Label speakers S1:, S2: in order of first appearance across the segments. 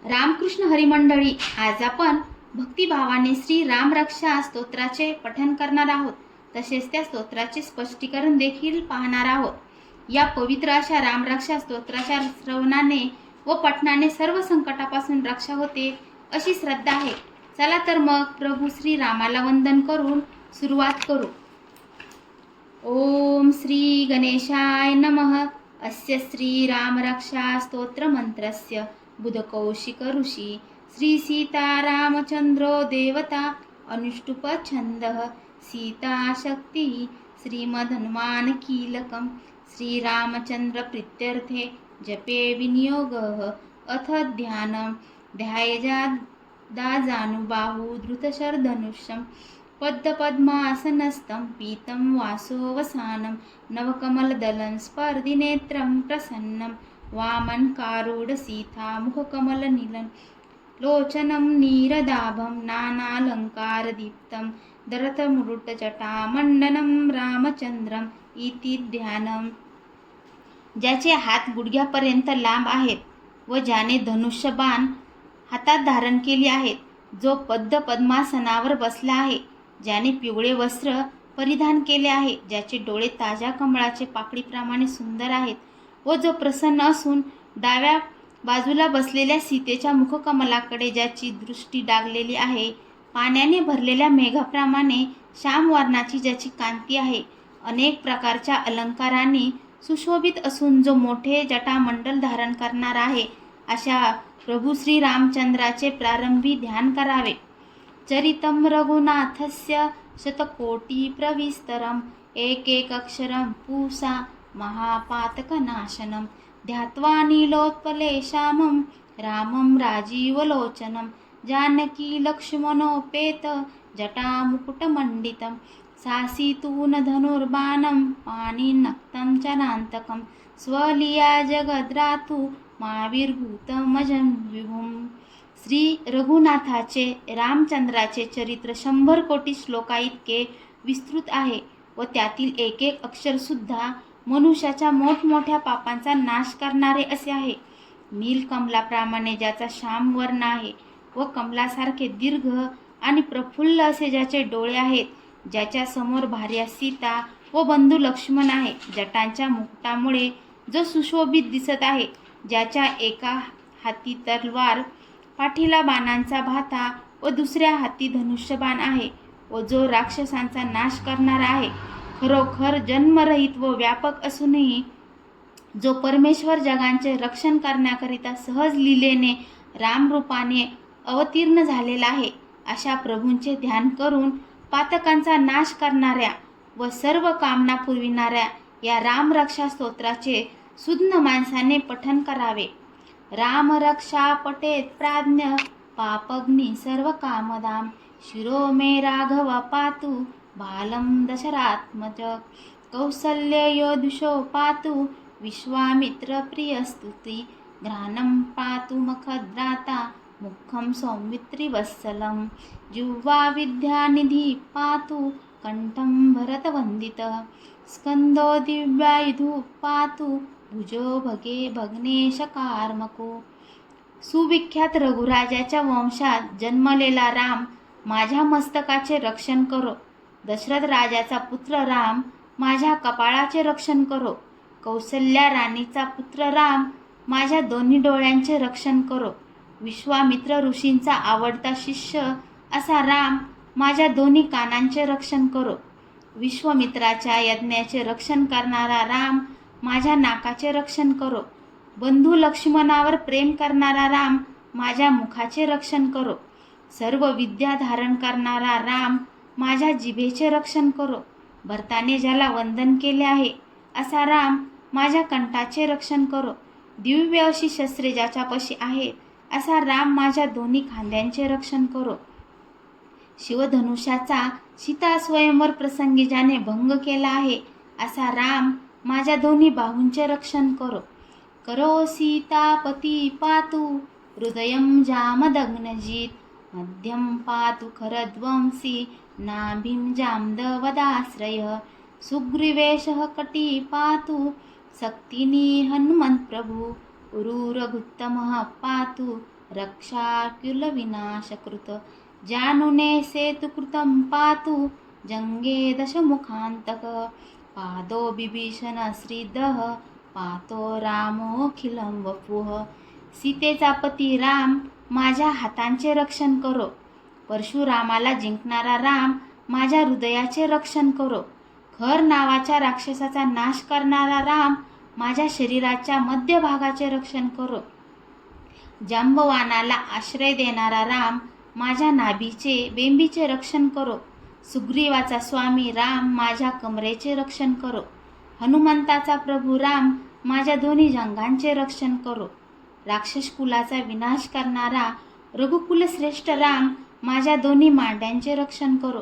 S1: रामकृष्ण हरिमंडळी, आज आपण भक्तिभावाने श्री राम रक्षा स्तोत्राचे पठन करणार आहोत. तसेच त्या स्तोत्राचे स्पष्टीकरण देखील पाहणार आहोत. या पवित्र अशा राम रक्षा स्तोत्राच्या श्रवणाने व पठणाने सर्व संकटापासून रक्षा होते अशी श्रद्धा आहे. चला तर मग प्रभू श्री रामाला वंदन करून सुरुवात करू. ओम श्री गणेशाय नमः. अस्य श्री राम रक्षा स्तोत्र मंत्रस्य बुधकौशिक ऋषी श्री सीतारामचंद्रो देवता अनुष्टुप छंदः सीता शक्ति श्रीमदनुमान कीलकं श्रीरामचंद्र प्रीत्यर्थे जपे विनियोगः अथ ध्यानं ध्यायजानुबाहु धृतशरधनुषं पद्मपद्मासनस्थं पीतं वासोवसानं नवकमलदलं स्पर्धिनेत्रं प्रसन्नं वामनकारूढ सीता मुखकमलनीलं लोचनं नीरदाभं नानालंकारदीप्तं दरतमृतजटामण्डनं रामचंद्रम इति ध्यानम. ज्याचे हात गुडघ्यापर्यंत लांब आहेत व ज्याने धनुष्यबाण हातात धारण केली आहेत, जो पद्मासनावर बसला आहे, ज्याने पिवळे वस्त्र परिधान केले आहे, ज्याचे डोळे ताज्या कमळाचे पाकळीप्रमाणे सुंदर आहेत व जो प्रसन्न असून डाव्या बाजूला बसलेल्या सीतेच्या मुखकमलाकडे ज्याची दृष्टी डागलेली आहे, पाण्याने भरलेल्या मेघाप्रमाणे श्याम वर्णाची ज्याची कांती आहे, अनेक प्रकारच्या अलंकारांनी सुशोभित असून जो मोठे जटामंडल धारण करणार आहे, अशा प्रभू श्री रामचंद्राचे प्रारंभी ध्यान करावे. चरितं रघुनाथस्य शतकोटी प्रविस्तरम एक अक्षरं पूसा महापातकनाशनं ध्यात्वा नीलोत्पले श्यामं रामं राजीवलोचनं जानकी लक्ष्मणोपेत जटामुकुटमण्डितं सासीतून धनुर्बाणं पाणिनक्तं चरान्तकं स्वलीया जगद्रातु माविर्भूतमजं विभुं. श्री रघुनाथाचे रामचंद्राचे चरित्र 100 कोटी श्लोका इतके विस्तृत आहे व त्यातील एक अक्षरसुद्धा मनुष्याच्या मोठमोठ्या पापांचा नाश करणारे असे आहे. नीलकमलाप्रमाणे ज्याचा श्याम वर्ण आहे व कमलासारखे दीर्घ आणि प्रफुल्ल असे ज्याचे डोळे आहेत, ज्याच्या समोर भार्या सीता व बंधू लक्ष्मण आहे, जटांच्या मुकुटामुळे जो सुशोभित दिसत आहे, ज्याच्या एका हाती तलवार, पाठीला बाणांचा भाता व दुसऱ्या हाती धनुष्यबाण आहे व जो राक्षसांचा नाश करणारा आहे, खरोखर जन्मरहित व व्यापक असूनही जो परमेश्वर जगांचे रक्षण करण्याकरिता सहज लीलेने रामरूपाने अवतीर्ण झालेला आहे, अशा प्रभूंचे ध्यान करून पातकांचा नाश करणाऱ्या व सर्व कामना पुरविणाऱ्या या रामरक्षा स्तोत्राचे सुज्ञ माणसाने पठन करावे. रामरक्षा पठेत प्राज्ञ पापग्नि सर्व कामदाम शिरो मे राघव पातु बालं दशरात्मज कौसल्ययोधुषो पातु विश्वामित्र प्रियस्तुति घ्राणं पातु मखद्राता मुखं सौमित्रिवत्सलं जिह्वा विद्यानिधि पातु कंठं भरतवन्दितः स्कंदो दिव्यायुधु पातु भुजो भगे भग्नेशकार्मको. सुविख्यात रघुराजाच्या वंशात जन्मलेला राम माझ्या मस्तकाचे रक्षण करो. दशरथ राजाचा पुत्र राम माझ्या कपाळाचे रक्षण करो. कौसल्या राणीचा पुत्र राम माझ्या दोन्ही डोळ्यांचे रक्षण करो. विश्वामित्र ऋषींचा आवडता शिष्य असा राम माझ्या दोन्ही कानांचे रक्षण करो. विश्वामित्राच्या यज्ञाचे रक्षण करणारा राम माझ्या नाकाचे रक्षण करो. बंधू लक्ष्मणावर प्रेम करणारा राम माझ्या मुखाचे रक्षण करो. सर्व विद्या धारण करणारा राम माझ्या जिभेचे रक्षण करो. भरताने ज्याला वंदन केले आहे असा राम माझ्या कंठाचे रक्षण करो. दिव्य अशी शस्त्रे ज्याच्यापाशी आहेत असा राम माझ्या दोन्ही खांद्यांचे रक्षण करो. शिवधनुष्याचा सीता स्वयंवर प्रसंगी ज्याने भंग केला आहे असा राम माझ्या दोन्ही बाहूंचे रक्षण करो. करो सीतापती पातु हृदयं जामदग्नजित मध्यं पातु खरध्वंसी नाभिं जामदवदाश्रयः सुग्रीवेशः कटी पातु शक्तिनी हनुमंत प्रभु उरुरगुत्तमः पातु रक्षाकुलविनाशकृत जानुने सेतुकृतं पातु जंगे दशमुखान्तक पादो बिभीषण श्रीदः पातो रामोऽखिलं वपुः सीतेचा पती राम माझ्या हातांचे रक्षण करो. परशुरामाला जिंकणारा राम माझ्या हृदयाचे रक्षण करो. खर नावाच्या राक्षसाचा नाश करणारा राम माझ्या शरीराच्या मध्यभागाचे रक्षण करो. जांबवानाला आश्रय देणारा राम माझ्या नाभीचे बेंबीचे रक्षण करो. सुग्रीवाचा स्वामी राम माझ्या कमरेचे रक्षण करो. हनुमंताचा प्रभू राम माझ्या दोन्ही जंगांचे रक्षण करो. राक्षस कुलाचा विनाश करणारा रघुकुलश्रेष्ठ राम माझ्या दोन्ही मांड्यांचे रक्षण करो.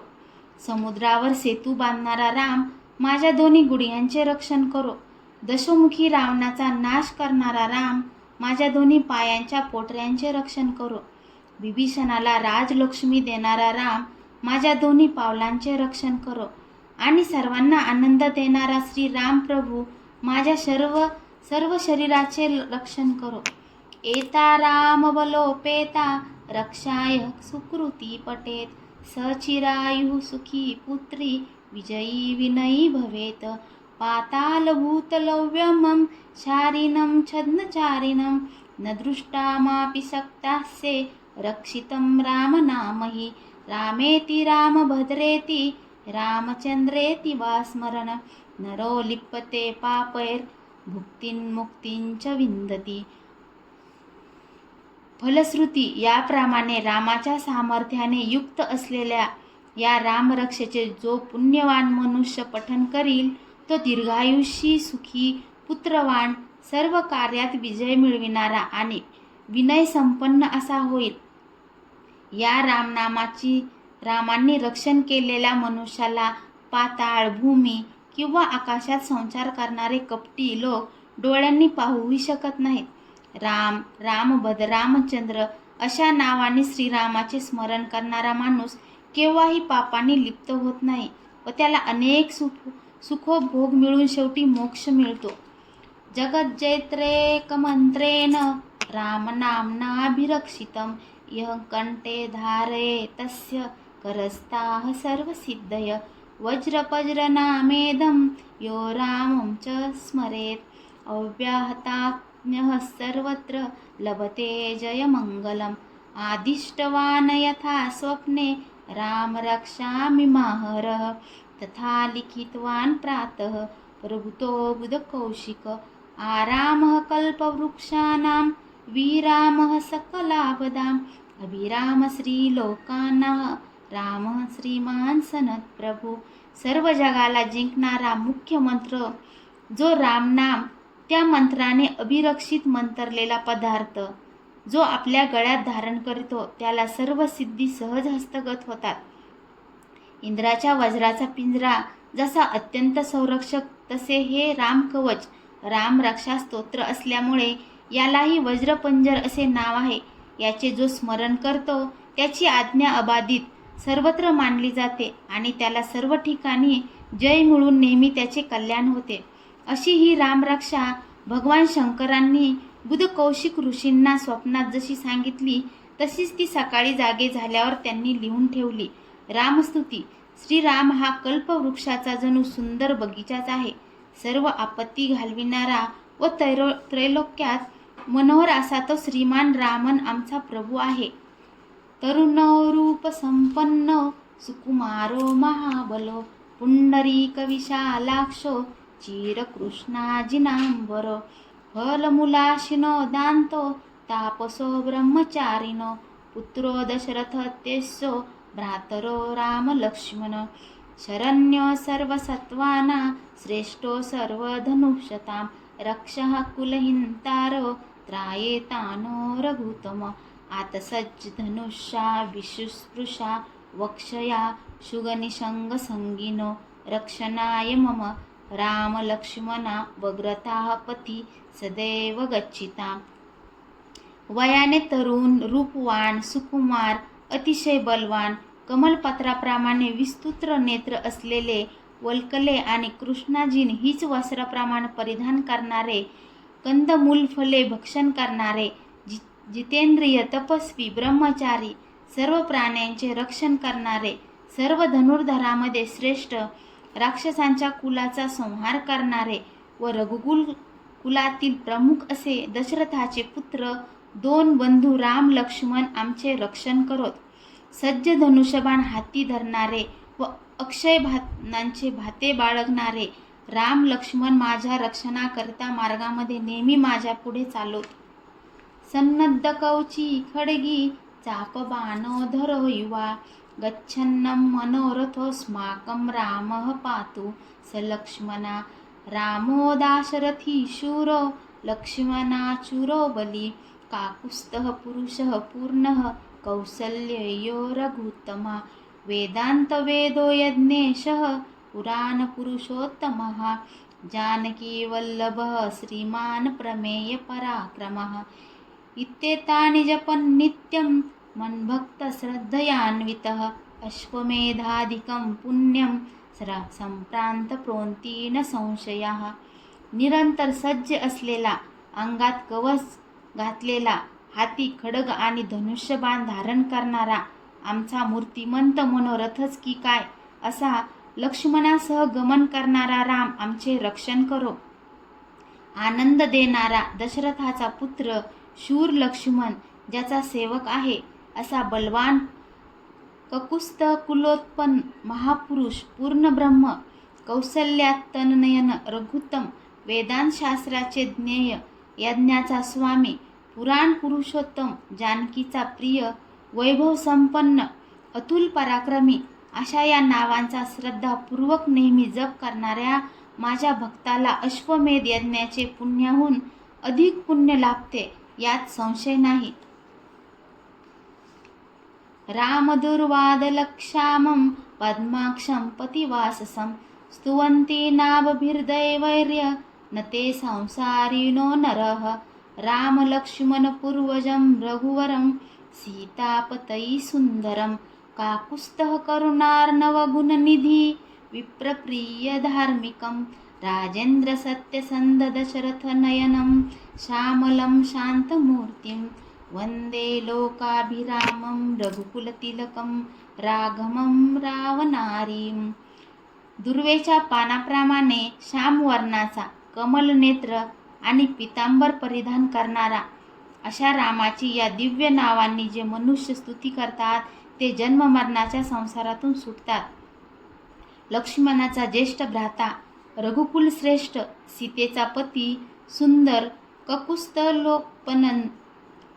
S1: समुद्रावर सेतू बांधणारा राम माझ्या दोन्ही गुडघ्यांचे रक्षण करो. दशमुखी रावणाचा नाश करणारा राम माझ्या दोन्ही पायांच्या पोटऱ्यांचे रक्षण करो. बिभीषणाला राजलक्ष्मी देणारा राम माझ्या दोन्ही पावलांचे रक्षण करो. आणि सर्वांना आनंद देणारा श्री राम प्रभू माझ्या सर्व शरीराचे रक्षण करो. एता राम बलोपेता रक्षाय सुकृती पटेत सचिरायु सुखी पुत्री विजयी विनयी भवेत. पातालभूतलव्यमं शारिनं छद्मचारिणं न दृष्टामापि सक्तास्ये रक्षितं रामनामहि. रामेति रामभद्रेति रामचंद्रेति वा स्मरण नरो लिप्यते पापैर्भुक्तिं मुक्तिं च विन्दति. फलश्रुती याप्रमाणे रामाच्या सामर्थ्याने युक्त असलेल्या या रामरक्षेचे जो पुण्यवान मनुष्य पठन करील तो दीर्घायुषी सुखी पुत्रवान सर्व कार्यात विजय मिळविणारा आणि विनय संपन्न असा होईल. या रामांनी रक्षण केलेल्या मनुष्याला पाताळ भूमी किंवा आकाशात संचार करणारे कपटी लोक डोळ्यांनी पाहूही शकत नाहीत. राम रामभद्र रामचंद्र अशा नावाने श्रीरामाचे स्मरण करणारा माणूस केव्हाही पापांनी लिप्त होत नाही व त्याला अनेक सुखोभोग मिळून शेवटी मोक्ष मिळतो. जगज्जैत्रेकमंत्रेण रामनाम्नाभिरक्षितं यः कंठे धारये तस्य करस्ताः सर्वसिद्धय. वज्रपज्रनामेदं यो रामं च स्मरेत् अव्याहताज्ञः सर्वत्र लभते जयमङ्गलम्. आदिष्टवान् यथा स्वप्ने राम रक्षामि माहरः तथा लिखितवान् प्रातः प्रभुतो बुधकौशिक. आरामः कल्पवृक्षाणां विरामः सकलापदाम् अभिराम श्रीलोकानां रामः श्रीमान सनत प्रभू. सर्व जगाला जिंकणारा मुख्य मंत्र जो रामनाम, त्या मंत्राने अभिरक्षित मंतरलेला पदार्थ जो आपल्या गळ्यात धारण करतो त्याला सर्व सिद्धी सहज हस्तगत होतात. इंद्राच्या वज्राचा पिंजरा जसा अत्यंत संरक्षक तसे हे रामकवच राम रक्षा स्तोत्र असल्यामुळे यालाही वज्रपंजर असे नाव आहे. याचे जो स्मरण करतो त्याची आज्ञा अबाधित सर्वत्र मानली जाते आणि त्याला सर्व ठिकाणी जय मिळून नेहमी त्याचे कल्याण होते. अशी ही रामरक्षा भगवान शंकरांनी बुधकौशिक ऋषींना स्वप्नात जशी सांगितली तशीच ती सकाळी जागे झाल्यावर त्यांनी लिहून ठेवली. रामस्तुती. श्रीराम हा कल्पवृक्षाचा जणू सुंदर बगीचाच आहे. सर्व आपत्ती घालविणारा व त्रैलोक्यात मनोहर असा तो श्रीमान रामन आमचा प्रभू आहे. तरुणो रूप संपन्नो सुकुमारो महाबलो पुंडरीक विशालाक्षो चिरकृष्णाजिनांबरो फलमूलाशिनो दान्तो तापसो ब्रह्मचारिणो पुत्रो दशरथत्यस्यो भ्रातरो रामलक्ष्मण. शरण्यो सर्वसत्त्वानां श्रेष्ठो सर्वधनुषतां रक्षः कुलहिन्तारो त्रायेतानो रघुतम. आतसज्ज धनुषा विशुस्पृशा वक्षया शुगनिषङ्गसङ्गिनो रक्षणाय मम रामलक्ष्मणा वग्रताः पती सदैव गच्छिता. वयाने तरुण रूपवान सुकुमार अतिशय बलवान कमलपत्राप्रमाणे विस्तृत नेत्र असलेले वल्कले आणि कृष्णाजीन हीच वस्त्राप्रमाणे परिधान करणारे कंदमूल फले भक्षण करणारे जितेंद्रिय तपस्वी ब्रह्मचारी, सर्व प्राण्यांचे रक्षण करणारे, सर्व धनुर्धरामध्ये श्रेष्ठ, राक्षसांच्या कुलाचा संहार करणारे व रघुकुल कुलातील प्रमुख असे दशरथाचे पुत्र 2 बंधू राम लक्ष्मण आमचे रक्षण करोत. सज्ज धनुष्यबाण हाती धरणारे व अक्षय भानांचे भाते बाळगणारे राम लक्ष्मण माझ्या रक्षणाकरिता मार्गामध्ये नेहमी माझ्या पुढे चालोत. सन्नद्ध कवची खडगी चाप बाणोधरो युवा गच्छन्नं मनोरथोऽस्माकं रामः पातु स लक्ष्मणा रामो दाशरथी शूरो लक्ष्मणाचूरो बली काकुत्स्थः पुरुषः पूर्णः कौसल्ययो रघुत्तमा वेदान्तवेदो यज्ञेशः पुराणपुरुषोत्तमः जानकी वल्लभः श्रीमान् प्रमेय पराक्रमः इत्येतानि जपन् नित्यं मन्भक्तश्रद्धयान्वितः अश्वमेधादिकं पुण्यं संप्रांत न संशयः. निरंतर सज्ज असलेला, अंगात कवच घातलेला, हाती खड्ग आणि धनुष्यबाण धारण करणारा आमचा मूर्तिमंत मनोरथच की काय असा लक्ष्मणासह गमन करणारा राम आमचे रक्षण करो. आनंद देणारा दशरथाचा पुत्र शूर लक्ष्मण ज्याचा सेवक आहे असा बलवान ककुस्थ कुलोत्पन्न महापुरुष पूर्ण ब्रह्म कौसल्यात तननयन रघुत्तम वेदांतशास्त्राचे ज्ञेय यज्ञाचा स्वामी पुराण पुरुषोत्तम जानकीचा प्रिय वैभव संपन्न अतुल पराक्रमी अशा या नावांचा श्रद्धापूर्वक नेहमी जप करणाऱ्या माझ्या भक्ताला अश्वमेध यज्ञाचे पुण्याहून अधिक पुण्य लाभते यात संशय नाही. रामदुर्वादलक्षामं पद्माक्षं पतिवाससं स्तुवन्ति नाभभिर्दैवैर्य न ते संसारिणो नरः रामलक्ष्मणपूर्वजं रघुवरं सीतापतये सुन्दरं काकुत्स्थः करुणार्णवगुणनिधि विप्रप्रिय धार्मिकं राजेन्द्रसत्यसन्धदशरथनयनं श्यामलं शान्तमूर्तिं वन्दे लोकाभिरामं रघुकुलतिलकं राघवं रावणारीं. दुर्वेच्या पानाप्रमाणे श्यामवर्णाचा कमलनेत्र आणि पितांबर परिधान करणारा अशा रामाची या दिव्य नावांनी जे मनुष्य स्तुती करतात ते जन्ममरणाच्या संसारातून सुटतात. लक्ष्मणाचा ज्येष्ठ भ्राता रघुकुल श्रेष्ठ सीतेचा पती सुंदर ककुस्थलोपनन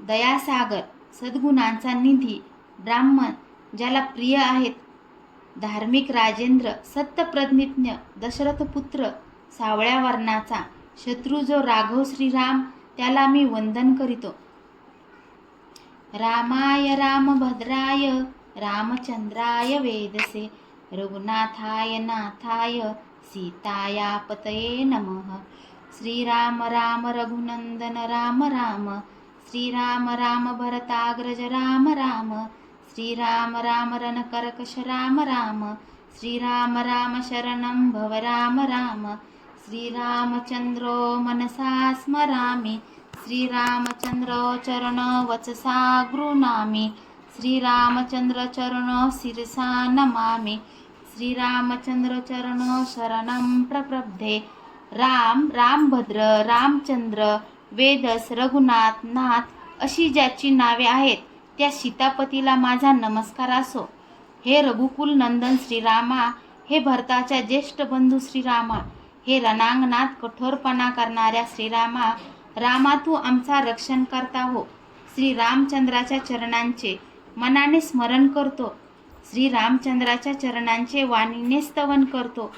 S1: दयासागर सद्गुणांचा निधी ब्राह्मण ज्याला प्रिय आहेत धार्मिक राजेंद्र सत्यप्रज्ञ दशरथपुत्र सावळ्या वर्णाचा शत्रू जो राघव श्रीराम त्याला मी वंदन करीतो. रामाय रामभद्राय रामचंद्राय वेदसे रघुनाथाय नाथाय सीतायापतये नमः. श्रीराम राम रघुनंदन राम राम श्रीराम राम भरताग्रज राम राम श्रीराम राम रणकर्कश राम राम श्रीराम राम शरणं भव राम राम श्रीरामचंद्रो मनसा स्मरामि श्रीरामचंद्रो चरण वचसा गृह्णामि श्रीरामचंद्र चरण शिरसा नमामि श्रीरामचंद्र चरण शरणं प्रपद्ये. राम रामभद्र रामचंद्र वेदस रघुनाथ नाथ अशी ज्याची नावे आहेत त्या सीतापतीला माझा नमस्कार असो. हे रघुकुल नंदन श्रीरामा, हे भरताच्या ज्येष्ठ बंधू श्रीरामा, हे रणांगणात कठोरपणा करणाऱ्या श्रीरामा, रामा तू आमचा रक्षण करता हो. श्री रामचंद्राच्या चरणांचे मनाने स्मरण करतो, श्री रामचंद्राच्या चरणांचे वाणीने स्तवन करतो,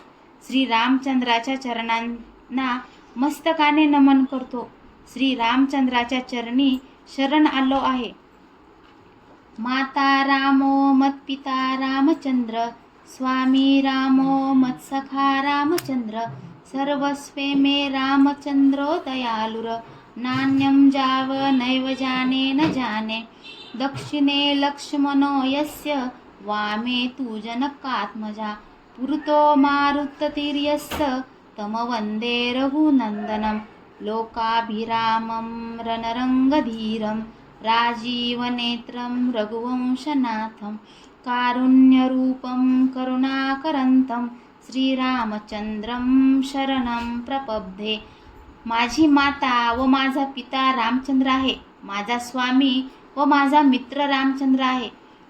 S1: श्री रामचंद्राच्या चरणांना मस्तकाने नमन करतो. श्री रामचंद्राच्या चरणी शरण आलो आहे. माता रामो मत्पिता रामचंद्र स्वामी रामो मत्सखा रामचंद्र सर्वस्वे मे रामचंद्रो दयालुर नान्यं जाव नैव जाने न जाने दक्षिणे लक्ष्मणो यस्य वामे तु जनकात्मजा पुरतो मारुततिर्यस्य तम वन्दे रघुनन्दनं लोकाभिरामं रणरङ्गधीरं राजीवनेत्रं रघुवंशनाथं कारुण्यरूपं करुणाकरंतं श्रीरामचंद्रं शरणं प्रपद्ये। माझी माता व माझा पिता रामचंद्र आहे, माझा स्वामी व माझा मित्र रामचंद्र आहे।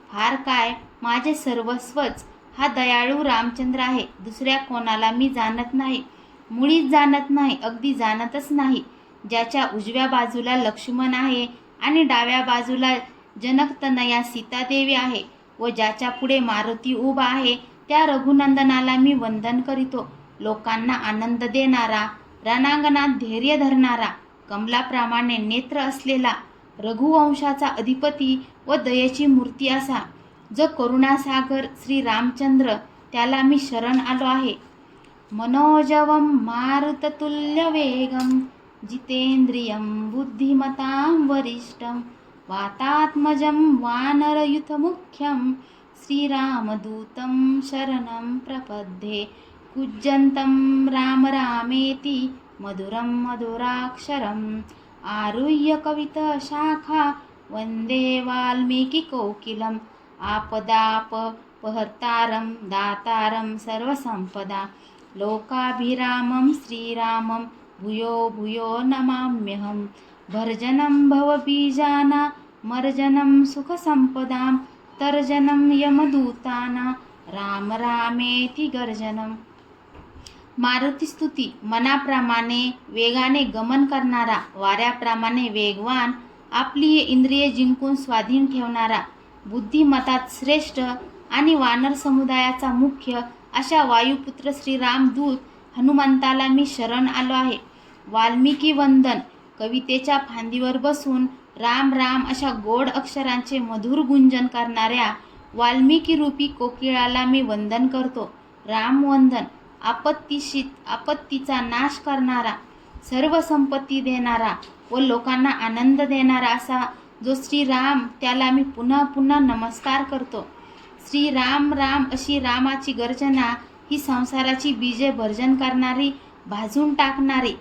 S1: फार काय, माझे सर्वस्वच हा दयाळू रामचंद्र आहे। दुसऱ्या कोणाला मी जाणत नाही, मुळीच जाणत नाही, अगदी जाणतच नाही। ज्याच्या उजव्या बाजूला लक्ष्मण आहे आणि डाव्या बाजूला जनकतनया सीतादेवी आहे व ज्याच्या पुढे मारुती उभा आहे, त्या रघुनंदनाला मी वंदन करीतो। लोकांना आनंद देणारा, रणांगणात धैर्य धरणारा, कमलाप्रमाणे नेत्र असलेला, रघुवंशाचा अधिपती व दयेची मूर्ती असा जो करुणासागर श्री रामचंद्र, त्याला मी शरण आलो आहे। मनोजवं मारुततुल्यवेगं जितेंद्रियं बुद्धिमतां वरिष्ठं वातात्मजं वानरयुथमुख्यं श्रीरामदूतं शरणं प्रपद्ये। कूजन्तं राम रामेति मधुरं मधुराक्षरम् आरुह्य कवितशाखा वन्दे वाल्मीकिकोकिलम् आपदापहर्तारं दातारं सर्वसम्पदा लोकाभिरामं श्रीरामं भूयो भूयो नमाम्यहं। भर्जनं भवबीजानां मर्जनं सुखसम्पदां तर्जनं यमदूतानां राम रामेति गर्जनम्। मारुती स्तुती। मनाप्रमाणे वेगाने गमन करणारा, वाऱ्याप्रमाणे वेगवान, आपली इंद्रिये जिंकून स्वाधीन ठेवणारा, बुद्धिमतात श्रेष्ठ आणि वानर समुदायाचा मुख्य अशा वायुपुत्र श्रीरामदूत हनुमंताला मी शरण आलो आहे। वाल्मिकी वंदन। कवितेच्या फांदीवर बसून राम राम अशा गोड अक्षरांचे मधुर गुंजन करणाऱ्या वाल्मिकी रूपी कोकिळाला मी वंदन करतो। रामवंदन। आपत्तीचा नाश करणारा, सर्व संपत्ती देणारा व लोकांना आनंद देणारा असा जो श्रीराम, त्याला मी पुन्हा पुन्हा नमस्कार करतो। श्री राम राम अशी रामाची गर्जना ही संसाराची बीजे भर्जन करणारी, भाजून टाकणारी,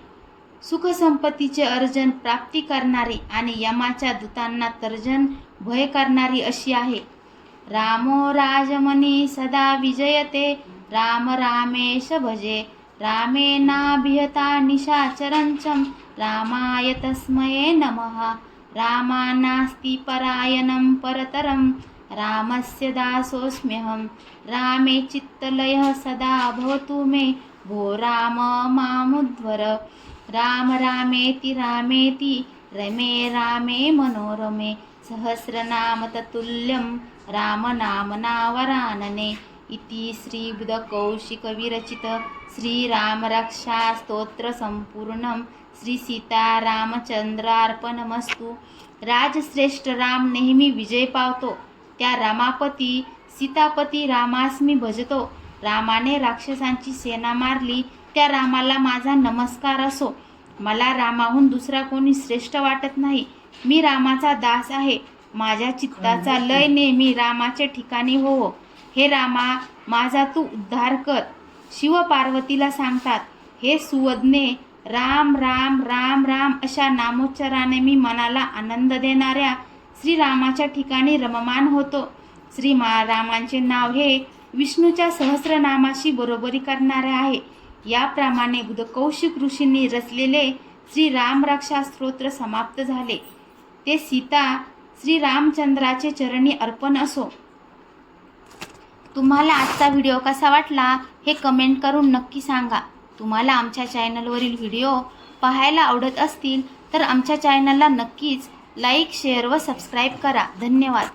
S1: सुखसंपत्तीचे अर्जन प्राप्ती करणारी आणि यमाच्या दूतांना तर्जन भय करणारी अशी आहे। रामो राजमनी सदा विजयते राम रामेश भजे रामेणाभिहता निशाचरंचम रामाय तस्मये नमः। रामानास्ति परायणं परतरं रामस्य दासोऽस्म्यहं। रामे चित्तलयः सदा भवतु मे भो राम मामुद्धर। राम रामेति रामेति रमे रामे मनोरमे सहस्रनाम ततुल्यं रामनामनावरानने। इति श्रीबुधकौशिकविरचित श्रीरामरक्षास्तोत्र संपूर्णं श्री सीतारामचंद्रार्पणमस्तु। राजश्रेष्ठ राम नेहमी विजय पावतो, त्या रामापती सीतापती रामास मी भजतो। रामाने राक्षसांची सेना मारली, त्या रामाला माझा नमस्कार असो। मला रामाहून दुसरा कोणी श्रेष्ठ वाटत नाही। मी रामाचा दास आहे। माझ्या चित्ताचा लय नेहमी रामाचे ठिकाणी हो। हे रामा, माझा तू उद्धार कर। शिव पार्वतीला सांगतात, हे सुवज्ञे, राम राम राम राम अशा नामोच्चाराने मी मनाला आनंद देणाऱ्या श्रीरामाच्या ठिकाणी रममान होतो। रामांचे नाव हे विष्णूच्या सहस्रनामाशी बरोबरी करणारे आहे। याप्रमाणे बुधकौशिक ऋषींनी रचलेले श्रीरामरक्षा स्तोत्र समाप्त झाले। ते सीता श्रीरामचंद्राचे चरणी अर्पण असो। तुम्हाला आजचा व्हिडिओ कसा वाटला हे कमेंट करून नक्की सांगा। तुम्हाला आमच्या चॅनलवरील व्हिडिओ पाहायला आवडत असतील तर आमच्या चॅनलला नक्कीच लाईक, शेअर व सबस्क्राईब करा। धन्यवाद।